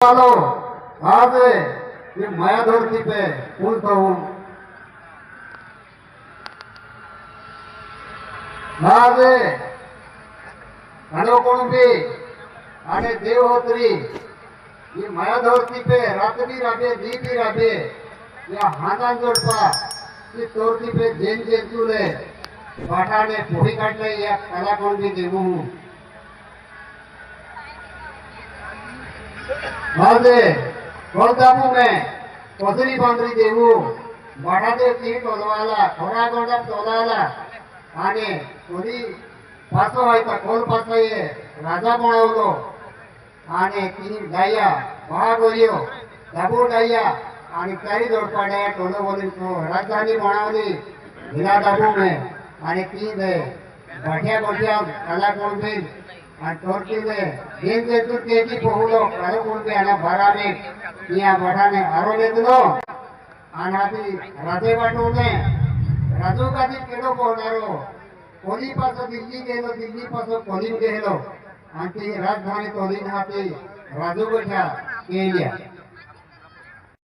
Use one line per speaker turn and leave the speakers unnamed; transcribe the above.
वालो आज ये माया धरती पे पुल तो हूँ आज घणो कोण भी आने देवहोत्री ये माया धरती पे रात भी राबे दी भी राबे या हाना जोड़पा ये धरती पे जेन जेन चूले बाठाने पोही काटले या कला कोण भी देवू हूँ माजे कोलतापू में कोसरी बांधरी देवू बाठादे ती टोलवाला थोड़ा गोंडा टोलाला आने कोणी पासो व्हायचा कोल पासो ये राजा बनवलो आणि ती डाया महागोरियो दाबू डाया आणि चारी जोडपाड्या टोलो बोली तो राजधानी बनवली हिला दाबू में आणि ती दे बढ़िया बढ़िया कला कोण भी आणि तोरती दे दिन जे तू तेजी पोहलो कला कोण भी आना भरा में या बढ़ाने आरो लेतलो आनाती राजे वाटो ने राजू का दी केडो पोहनारो कोली पासो दिल्ली गेलो दिल्ली पासो कोली गेलो आणि ती राजधानी तोली हाती राजू गोठा केल्या